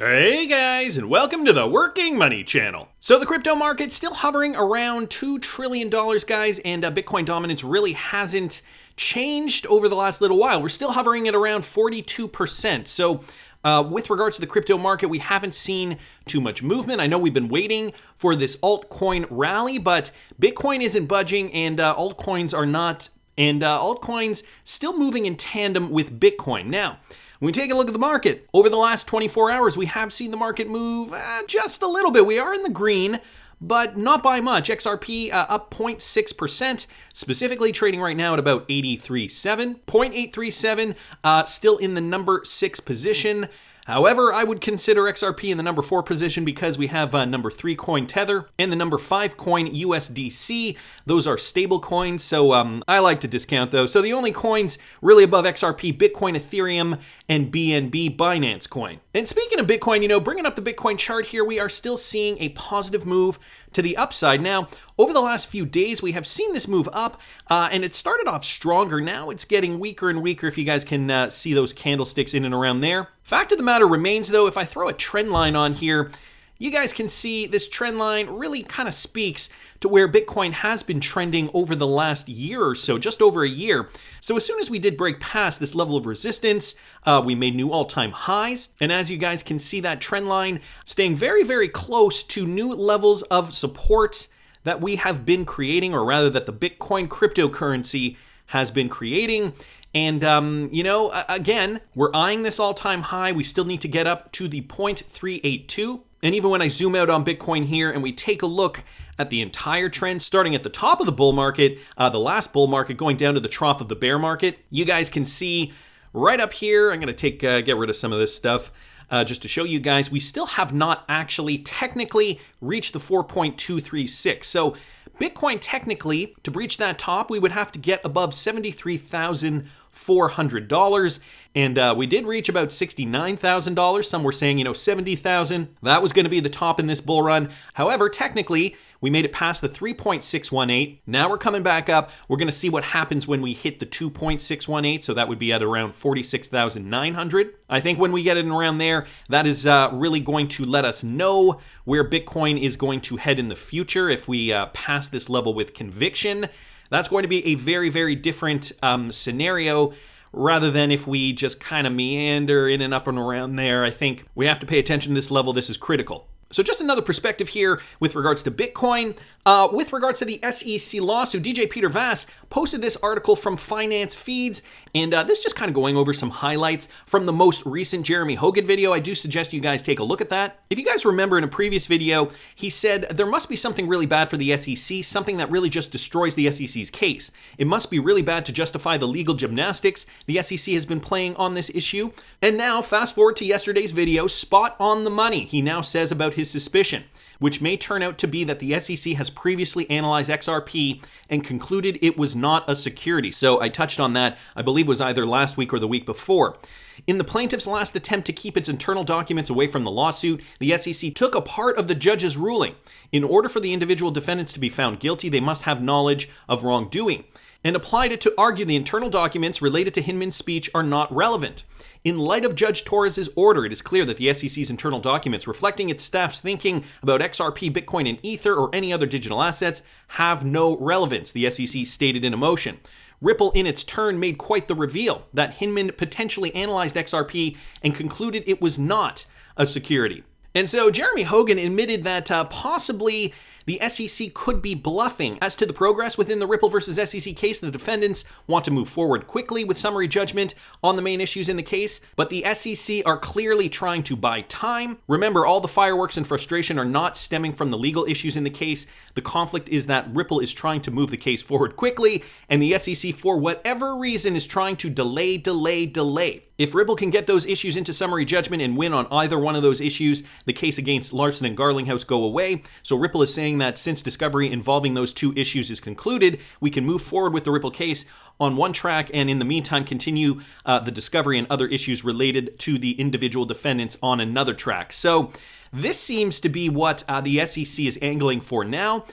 Hey guys, and welcome to the Working Money Channel. So the crypto market's still hovering around $2 trillion, guys, and Bitcoin dominance really hasn't changed over the last little while. We're still hovering at around 42%. So with regards to the crypto market, we haven't seen too much movement. I know we've been waiting for this altcoin rally, but Bitcoin isn't budging and altcoins are not, and altcoins still moving in tandem with Bitcoin. Now, when we take a look at the market, over the last 24 hours, we have seen the market move just a little bit. We are in the green, but not by much. XRP up 0.6%, specifically trading right now at about 83.7. 0.837, still in the number 6 position. However, I would consider XRP in the number 4 position because we have number 3 coin Tether and the number 5 coin USDC. Those are stable coins, so I like to discount those. So the only coins really above XRP, Bitcoin, Ethereum, and BNB, Binance Coin. And speaking of Bitcoin, bringing up the Bitcoin chart here, we are still seeing a positive move to the upside. Now, over the last few days, we have seen this move up, and it started off stronger. Now it's getting weaker and weaker, if you guys can see those candlesticks in and around there. Fact of the matter remains, though, if I throw a trend line on here, you guys can see this trend line really kind of speaks to where Bitcoin has been trending over the last year or so, just over a year. So as soon as we did break past this level of resistance, we made new all-time highs. And as you guys can see, that trend line staying very, very close to new levels of support that we have been creating, or rather that the Bitcoin cryptocurrency has been creating. And, again, we're eyeing this all-time high. We still need to get up to the 0.382. And even when I zoom out on Bitcoin here and we take a look at the entire trend, starting at the top of the bull market, the last bull market, going down to the trough of the bear market, you guys can see right up here, I'm going to get rid of some of this stuff just to show you guys, we still have not actually technically reached the 4.236. So Bitcoin technically, to breach that top, we would have to get above $73,400. And we did reach about $69,000. Some were saying, 70,000. That was going to be the top in this bull run. However, technically, we made it past the 3.618. Now we're coming back up. We're going to see what happens when we hit the 2.618. So that would be at around 46,900. I think when we get it around there, that is really going to let us know where Bitcoin is going to head in the future. If we pass this level with conviction, that's going to be a very, very different scenario rather than if we just kind of meander in and up and around there. I think we have to pay attention to this level. This is critical. So just another perspective here with regards to Bitcoin. With regards to the SEC lawsuit, DJ Peter Vass posted this article from Finance Feeds, and this just kind of going over some highlights from the most recent Jeremy Hogan video. I do suggest you guys take a look at that. If you guys remember in a previous video, he said there must be something really bad for the SEC, something that really just destroys the SEC's case. It must be really bad to justify the legal gymnastics the SEC has been playing on this issue. And now, fast forward to yesterday's video, spot on the money, he now says about his suspicion, which may turn out to be that the SEC has previously analyzed XRP and concluded it was not a security. So I touched on that, I believe was either last week or the week before. In the plaintiff's last attempt to keep its internal documents away from the lawsuit, the SEC took a part of the judge's ruling. In order for the individual defendants to be found guilty, they must have knowledge of wrongdoing, and applied it to argue the internal documents related to Hinman's speech are not relevant. In light of Judge Torres's order, it is clear that the SEC's internal documents reflecting its staff's thinking about XRP, Bitcoin, and Ether, or any other digital assets, have no relevance, the SEC stated in a motion. Ripple, in its turn, made quite the reveal that Hinman potentially analyzed XRP and concluded it was not a security. And so Jeremy Hogan admitted that possibly the SEC could be bluffing. As to the progress within the Ripple versus SEC case, the defendants want to move forward quickly with summary judgment on the main issues in the case, but the SEC are clearly trying to buy time. Remember, all the fireworks and frustration are not stemming from the legal issues in the case. The conflict is that Ripple is trying to move the case forward quickly, and the SEC, for whatever reason, is trying to delay. If Ripple can get those issues into summary judgment and win on either one of those issues, the case against Larson and Garlinghouse go away. So Ripple is saying that since discovery involving those two issues is concluded, we can move forward with the Ripple case on one track and in the meantime continue the discovery and other issues related to the individual defendants on another track. So this seems to be what the SEC is angling for now.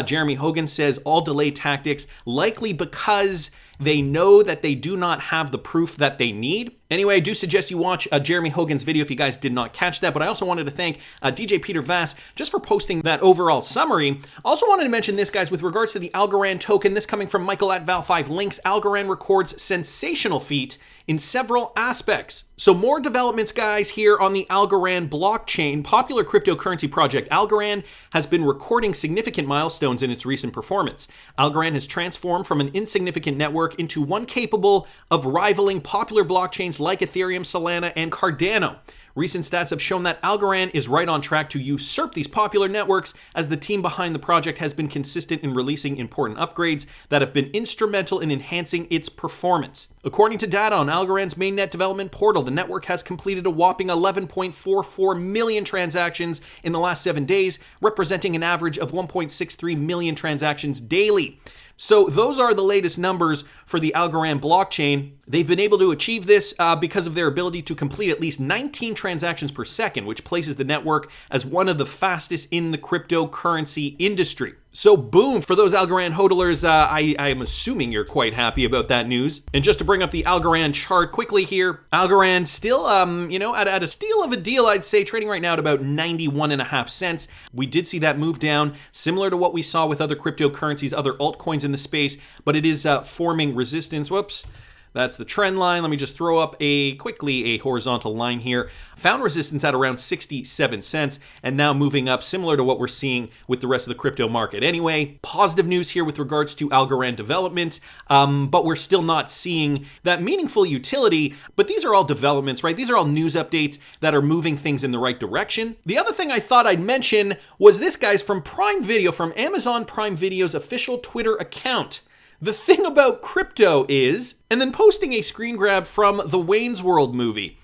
Jeremy Hogan says all delay tactics, likely because they know that they do not have the proof that they need. Anyway, I do suggest you watch Jeremy Hogan's video if you guys did not catch that, but I also wanted to thank DJ Peter Vass just for posting that overall summary. Also wanted to mention this, guys, with regards to the Algorand token, this coming from Michael at Val5 Links. Algorand records sensational feat in several aspects. So more developments, guys, here on the Algorand blockchain. Popular cryptocurrency project Algorand has been recording significant milestones in its recent performance. Algorand has transformed from an insignificant network into one capable of rivaling popular blockchains like Ethereum, Solana, and Cardano. Recent stats have shown that Algorand is right on track to usurp these popular networks, as the team behind the project has been consistent in releasing important upgrades that have been instrumental in enhancing its performance. According to data on Algorand's mainnet development portal, the network has completed a whopping 11.44 million transactions in the last 7 days, representing an average of 1.63 million transactions daily. So those are the latest numbers for the Algorand blockchain. They've been able to achieve this because of their ability to complete at least 19 transactions per second, which places the network as one of the fastest in the cryptocurrency industry. So boom, for those Algorand hodlers, I am assuming you're quite happy about that news. And just to bring up the Algorand chart quickly here, Algorand still, at a steal of a deal, I'd say, trading right now at about 91.5 cents. We did see that move down, similar to what we saw with other cryptocurrencies, other altcoins in the space, but it is forming resistance. Whoops. That's the trend line. Let me just throw up quickly a horizontal line here. Found resistance at around 67 cents and now moving up, similar to what we're seeing with the rest of the crypto market. Anyway, positive news here with regards to Algorand development, but we're still not seeing that meaningful utility. But these are all developments, right? These are all news updates that are moving things in the right direction. The other thing I thought I'd mention was this, guys, from Prime Video, from Amazon Prime Video's official Twitter account. The thing about crypto is, and then posting a screen grab from the Wayne's World movie.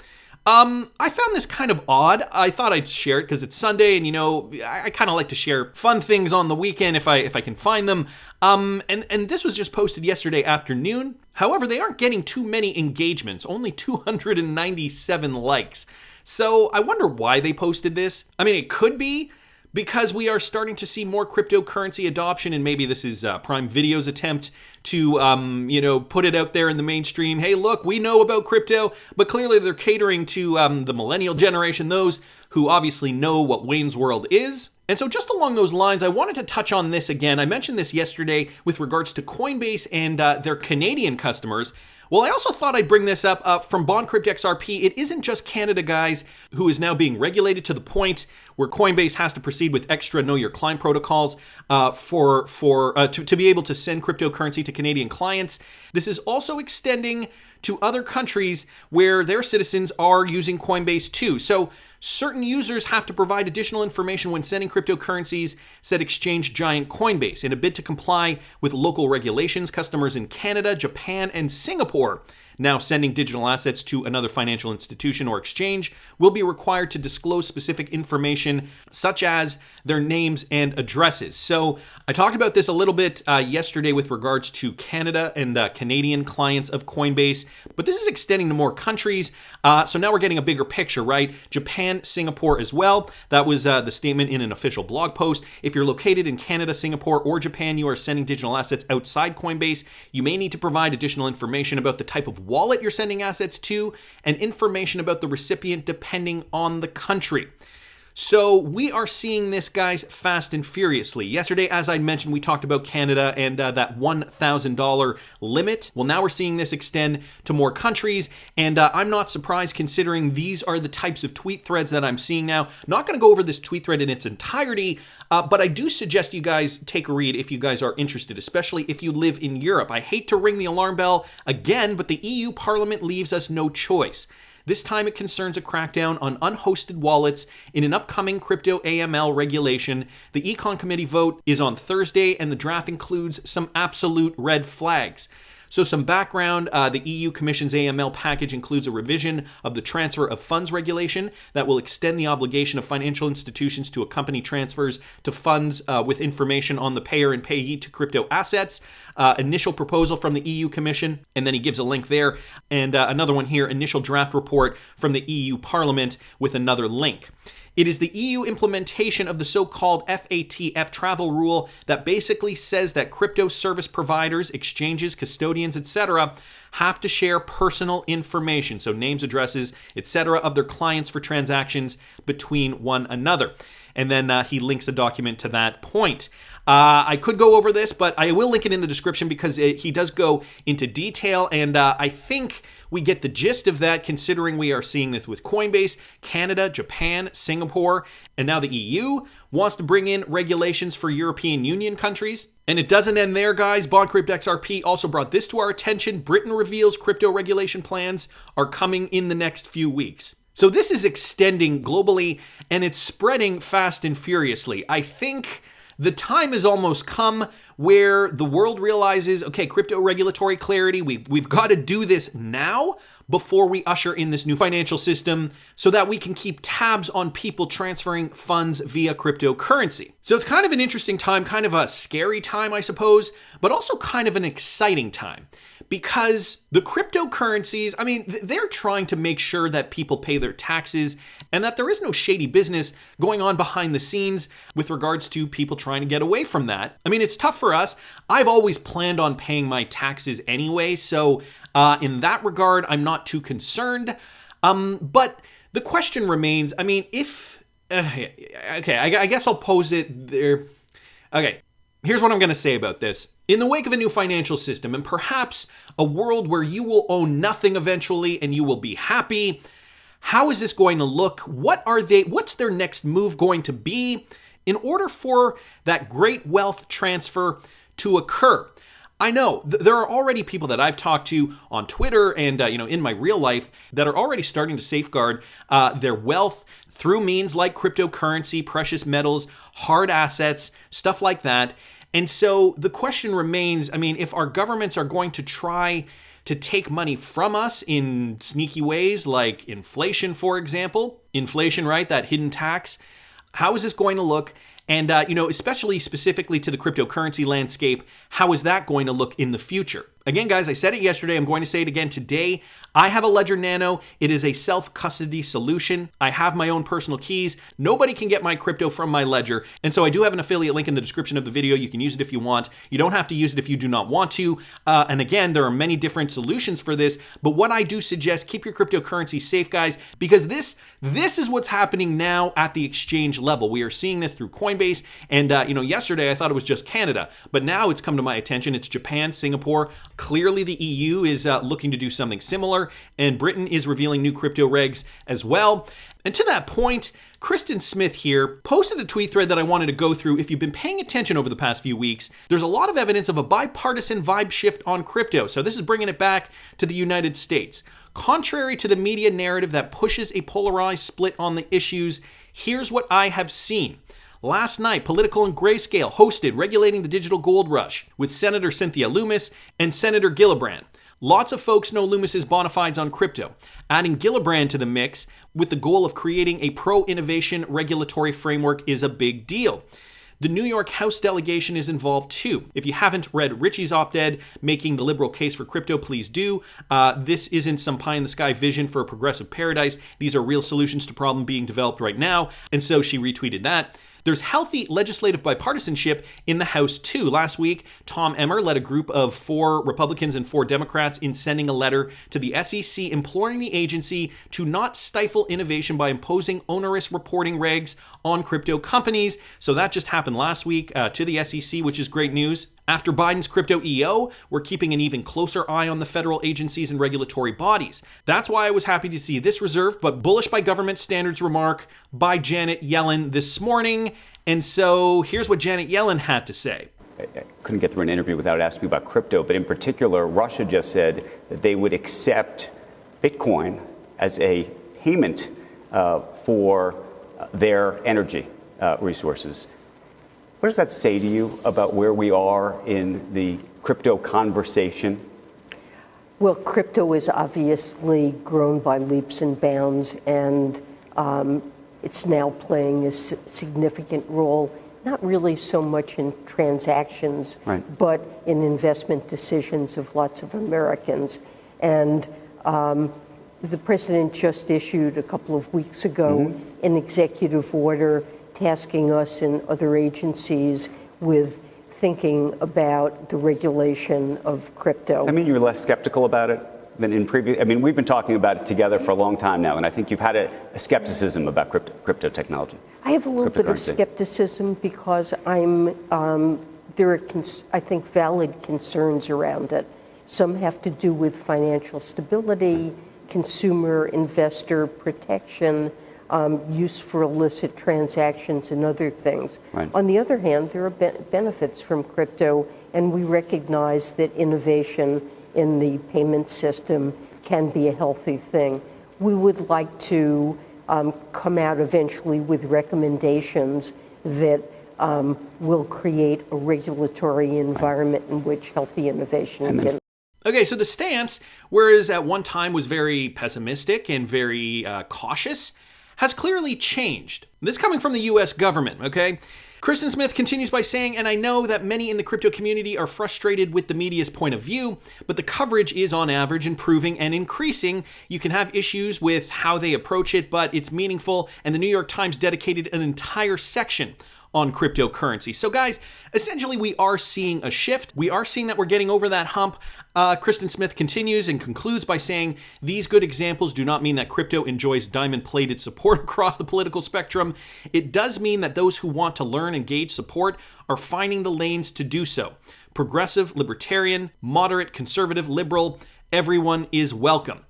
I found this kind of odd. I thought I'd share it because it's Sunday, and I kind of like to share fun things on the weekend if I can find them. And this was just posted yesterday afternoon. However, they aren't getting too many engagements, only 297 likes. So I wonder why they posted this. I mean, it could be because we are starting to see more cryptocurrency adoption, and maybe this is Prime Video's attempt to, put it out there in the mainstream. Hey, look, we know about crypto, but clearly they're catering to the millennial generation, those who obviously know what Wayne's World is. And so just along those lines, I wanted to touch on this again. I mentioned this yesterday with regards to Coinbase and their Canadian customers. Well, I also thought I'd bring this up from BondCrypt XRP. It isn't just Canada, guys, who is now being regulated to the point where Coinbase has to proceed with extra Know Your Client protocols to be able to send cryptocurrency to Canadian clients. This is also extending to other countries where their citizens are using Coinbase too. So certain users have to provide additional information when sending cryptocurrencies, said exchange giant Coinbase. In a bid to comply with local regulations, customers in Canada, Japan, and Singapore now sending digital assets to another financial institution or exchange will be required to disclose specific information such as their names and addresses. So I talked about this a little bit yesterday with regards to Canada and Canadian clients of Coinbase, but this is extending to more countries. So now we're getting a bigger picture, right? Japan, Singapore as well. That was the statement in an official blog post. If you're located in Canada, Singapore, or Japan, you are sending digital assets outside Coinbase, you may need to provide additional information about the type of wallet you're sending assets to and information about the recipient depending on the country. So we are seeing this, guys, fast and furiously. Yesterday, as I mentioned, we talked about Canada and that $1,000 limit. Well, now we're seeing this extend to more countries, and I'm not surprised considering these are the types of tweet threads that I'm seeing now. Not going to go over this tweet thread in its entirety, but I do suggest you guys take a read if you guys are interested, especially if you live in Europe. I hate to ring the alarm bell again, but the EU Parliament leaves us no choice. This time it concerns a crackdown on unhosted wallets in an upcoming crypto AML regulation. The Econ Committee vote is on Thursday, and the draft includes some absolute red flags. So some background, the EU Commission's AML package includes a revision of the transfer of funds regulation that will extend the obligation of financial institutions to accompany transfers to funds with information on the payer and payee to crypto assets. Initial proposal from the EU Commission, and then he gives a link there. And another one here, initial draft report from the EU Parliament with another link. It is the EU implementation of the so-called FATF travel rule that basically says that crypto service providers, exchanges, custodians, etc., have to share personal information, so names, addresses, etc., of their clients for transactions between one another. And then he links a document to that point. I could go over this, but I will link it in the description because he does go into detail, and I think we get the gist of that, considering we are seeing this with Coinbase, Canada, Japan, Singapore, and now the EU wants to bring in regulations for European Union countries. And it doesn't end there, guys. BondCrypt XRP also brought this to our attention. Britain reveals crypto regulation plans are coming in the next few weeks. So this is extending globally, and it's spreading fast and furiously. I think the time has almost come where the world realizes, okay, crypto regulatory clarity, we've got to do this now before we usher in this new financial system so that we can keep tabs on people transferring funds via cryptocurrency. So it's kind of an interesting time, kind of a scary time, I suppose, but also kind of an exciting time. Because the cryptocurrencies, I mean, they're trying to make sure that people pay their taxes and that there is no shady business going on behind the scenes with regards to people trying to get away from that. I mean, it's tough for us. I've always planned on paying my taxes anyway, so in that regard, I'm not too concerned. But the question remains, I mean, if... okay, I guess I'll pose it there. Okay. Here's what I'm going to say about this. In the wake of a new financial system and perhaps a world where you will own nothing eventually and you will be happy, how is this going to look? What's their next move going to be in order for that great wealth transfer to occur? I know there are already people that I've talked to on Twitter and in my real life that are already starting to safeguard their wealth through means like cryptocurrency, precious metals, hard assets, stuff like that. And so the question remains, I mean, if our governments are going to try to take money from us in sneaky ways like inflation, for example, right, that hidden tax, how is this going to look? And, especially specifically to the cryptocurrency landscape, how is that going to look in the future? Again, guys, I said it yesterday. I'm going to say it again today. I have a Ledger Nano. It is a self-custody solution. I have my own personal keys. Nobody can get my crypto from my Ledger. And so I do have an affiliate link in the description of the video. You can use it if you want. You don't have to use it if you do not want to. And again, there are many different solutions for this. But what I do suggest, keep your cryptocurrency safe, guys, because this is what's happening now at the exchange level. We are seeing this through Coinbase. And, yesterday I thought it was just Canada. But now it's come to my attention. It's Japan, Singapore. Clearly, the EU is looking to do something similar, and Britain is revealing new crypto regs as well. And to that point, Kristen Smith here posted a tweet thread that I wanted to go through. If you've been paying attention over the past few weeks, there's a lot of evidence of a bipartisan vibe shift on crypto. So this is bringing it back to the United States. Contrary to the media narrative that pushes a polarized split on the issues, here's what I have seen. Last night, Political and Grayscale hosted Regulating the Digital Gold Rush with Senator Cynthia Lummis and Senator Gillibrand. Lots of folks know Lummis's bona fides on crypto. Adding Gillibrand to the mix with the goal of creating a pro-innovation regulatory framework is a big deal. The New York House delegation is involved too. If you haven't read Richie's op-ed making the liberal case for crypto, please do. This isn't some pie-in-the-sky vision for a progressive paradise. These are real solutions to problems being developed right now. And so she retweeted that. There's healthy legislative bipartisanship in the House, too. Last week, Tom Emmer led a group of 4 Republicans and 4 Democrats in sending a letter to the SEC imploring the agency to not stifle innovation by imposing onerous reporting regs on crypto companies. So that just happened last week to the SEC, which is great news. After Biden's crypto EO, we're keeping an even closer eye on the federal agencies and regulatory bodies. That's why I was happy to see this reserved but bullish by government standards remark by Janet Yellen this morning. And so here's what Janet Yellen had to say. I couldn't get through an interview without asking about crypto, but in particular, Russia just said that they would accept Bitcoin as a payment for their energy resources. What does that say to you about where we are in the crypto conversation? Well, crypto is obviously grown by leaps and bounds, and it's now playing a significant role, not really so much in transactions, right, but in investment decisions of lots of Americans. And the president just issued a couple of weeks ago an executive order tasking us and other agencies with thinking about the regulation of crypto. I mean, you're less skeptical about it than in previous. I mean, we've been talking about it together for a long time now, and I think you've had a skepticism about crypto technology. I have a little bit of skepticism because there are, I think, valid concerns around it. Some have to do with financial stability, consumer investor protection, use for illicit transactions, and other things. Right. On the other hand, there are benefits from crypto, and we recognize that innovation in the payment system can be a healthy thing. We would like to come out eventually with recommendations that will create a regulatory environment in which healthy innovation can. Okay, so the stance, whereas at one time was very pessimistic and very cautious, has clearly changed. This coming from the US government, okay? Kristen Smith continues by saying, and I know that many in the crypto community are frustrated with the media's point of view, but the coverage is on average improving and increasing. You can have issues with how they approach it, but it's meaningful, and the New York Times dedicated an entire section on cryptocurrency. So guys, essentially we are seeing a shift. We are seeing that we're getting over that hump. Kristen Smith continues and concludes by saying, these good examples do not mean that crypto enjoys diamond-plated support across the political spectrum. It does mean that those who want to learn and gauge support are finding the lanes to do so. Progressive, libertarian, moderate, conservative, liberal, everyone is welcome.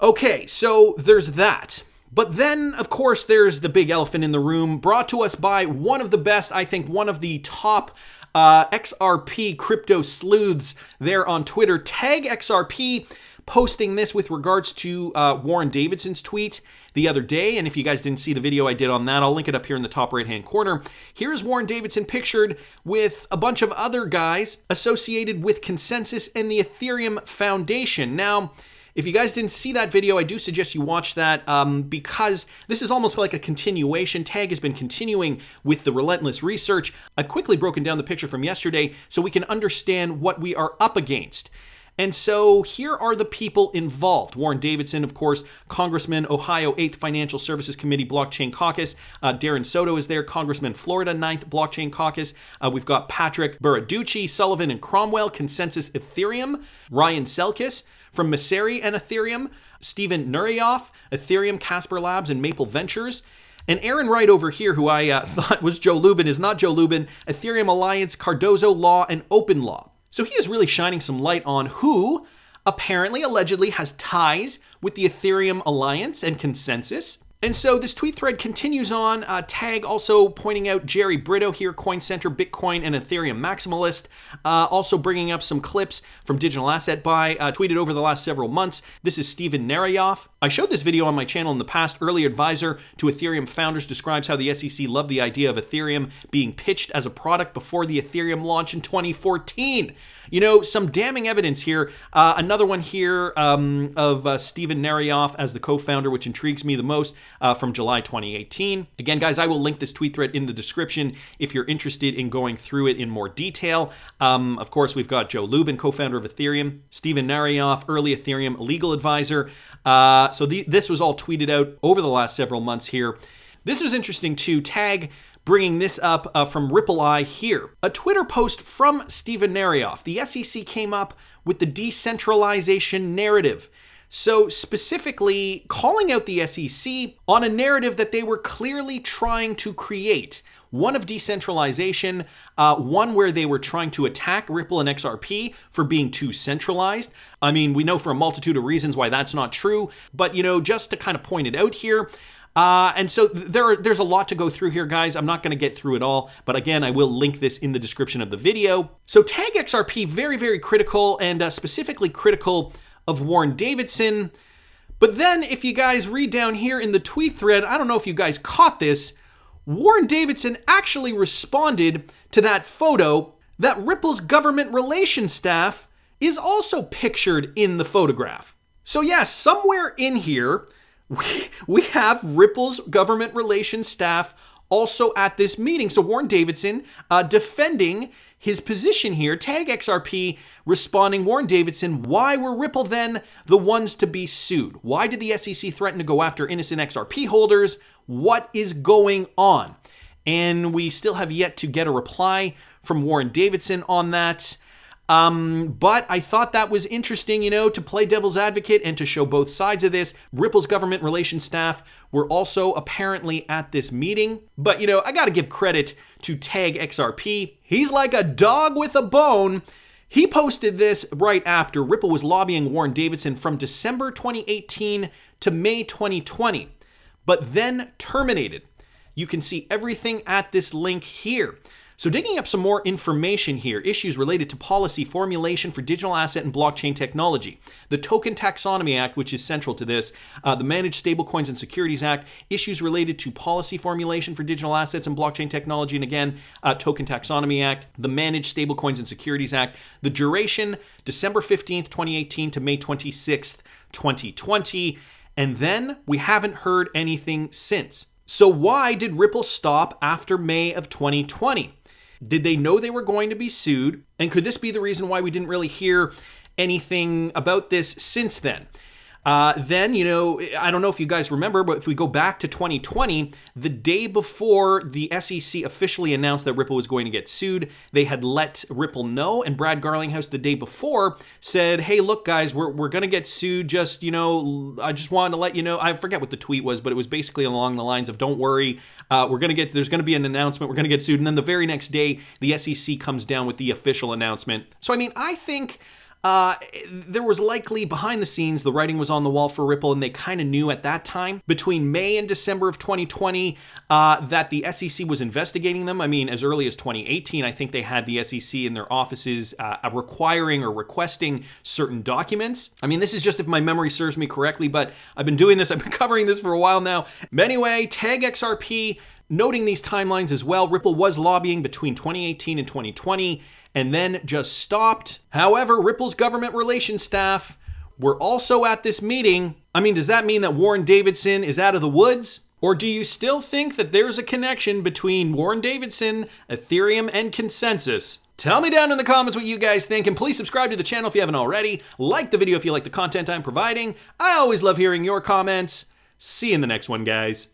Okay, so there's that. But then, of course, there's the big elephant in the room, brought to us by one of the best, I think one of the top XRP crypto sleuths there on Twitter, Tag XRP, posting this with regards to Warren Davidson's tweet the other day. And if you guys didn't see the video I did on that, I'll link it up here in the top right-hand corner. Here's Warren Davidson pictured with a bunch of other guys associated with Consensus and the Ethereum Foundation. Now, if you guys didn't see that video, I do suggest you watch that because this is almost like a continuation. Tag has been continuing with the relentless research. I've quickly broken down the picture from yesterday so we can understand what we are up against. And so here are the people involved. Warren Davidson, of course, Congressman, Ohio 8th Financial Services Committee Blockchain Caucus. Darren Soto is there, Congressman, Florida 9th Blockchain Caucus. We've got Patrick Baraducci, Sullivan and Cromwell, Consensus Ethereum. Ryan Selkis from Messeri and Ethereum. Steven Nureyev, Ethereum, Casper Labs, and Maple Ventures. And Aaron Wright over here, who I thought was Joe Lubin, is not Joe Lubin, Ethereum Alliance, Cardozo Law, and Open Law. So he is really shining some light on who apparently, allegedly, has ties with the Ethereum Alliance and Consensus. And so this tweet thread continues on, Tag also pointing out Jerry Brito here, Coin Center, Bitcoin, and Ethereum Maximalist, also bringing up some clips from Digital Asset Buy, tweeted over the last several months. This is Steven Nureyev. I showed this video on my channel in the past. Early advisor to Ethereum founders describes how the SEC loved the idea of Ethereum being pitched as a product before the Ethereum launch in 2014. You know, some damning evidence here. Another one here of Steven Nureyev as the co-founder, which intrigues me the most, from July 2018. Again, guys, I will link this tweet thread in the description if you're interested in going through it in more detail. Of course, we've got Joe Lubin, co-founder of Ethereum, Steven Nureyev, early Ethereum legal advisor. So this was all tweeted out over the last several months here. This was interesting too. Tag bringing this up from Ripple Eye here. A Twitter post from Steven Nureyev. The SEC came up with the decentralization narrative. So specifically calling out the SEC on a narrative that they were clearly trying to create. One of decentralization, one where they were trying to attack Ripple and XRP for being too centralized. I mean, we know for a multitude of reasons why that's not true, but you know, just to kind of point it out here. And so there's a lot to go through here, guys. I'm not going to get through it all, but again, I will link this in the description of the video. So Tag XRP, very, very critical, and specifically critical of Warren Davidson. But then if you guys read down here in the tweet thread, I don't know if you guys caught this, Warren Davidson actually responded to that photo that Ripple's government relations staff is also pictured in the photograph. So yes, somewhere in here, we have Ripple's government relations staff also at this meeting. So Warren Davidson defending his position here, Tag XRP responding, Warren Davidson, why were Ripple then the ones to be sued? Why did the SEC threaten to go after innocent XRP holders? What is going on? And we still have yet to get a reply from Warren Davidson on that. But I thought that was interesting, to play devil's advocate and to show both sides of this. Ripple's government relations staff were also apparently at this meeting. But, I got to give credit to Tag XRP. He's like a dog with a bone. He posted this right after Ripple was lobbying Warren Davidson from December 2018 to May 2020, but then terminated. You can see everything at this link here. So digging up some more information here, issues related to policy formulation for digital asset and blockchain technology, the Token Taxonomy Act, which is central to this, the Managed Stablecoins and Securities Act, issues related to policy formulation for digital assets and blockchain technology, and again, Token Taxonomy Act, the Managed Stablecoins and Securities Act, the duration, December 15th, 2018 to May 26th, 2020, and then we haven't heard anything since. So why did Ripple stop after May of 2020? Did they know they were going to be sued? And could this be the reason why we didn't really hear anything about this since then? Then, I don't know if you guys remember, but if we go back to 2020, the day before the SEC officially announced that Ripple was going to get sued, they had let Ripple know, and Brad Garlinghouse the day before said, hey, look, guys, we're going to get sued. Just, I just wanted to let you know. I forget what the tweet was, but it was basically along the lines of, don't worry, there's going to be an announcement, we're going to get sued. And then the very next day, the SEC comes down with the official announcement. So, I think there was likely behind the scenes, the writing was on the wall for Ripple, and they kind of knew at that time, between May and December of 2020, that the SEC was investigating them. As early as 2018, I think they had the SEC in their offices requiring or requesting certain documents. This is just if my memory serves me correctly, but I've been covering this for a while now. But anyway, Tag XRP, noting these timelines as well, Ripple was lobbying between 2018 and 2020, and then just stopped. However, Ripple's government relations staff were also at this meeting. Does that mean that Warren Davidson is out of the woods? Or do you still think that there's a connection between Warren Davidson, Ethereum, and Consensus? Tell me down in the comments what you guys think, and please subscribe to the channel if you haven't already. Like the video if you like the content I'm providing. I always love hearing your comments. See you in the next one, guys.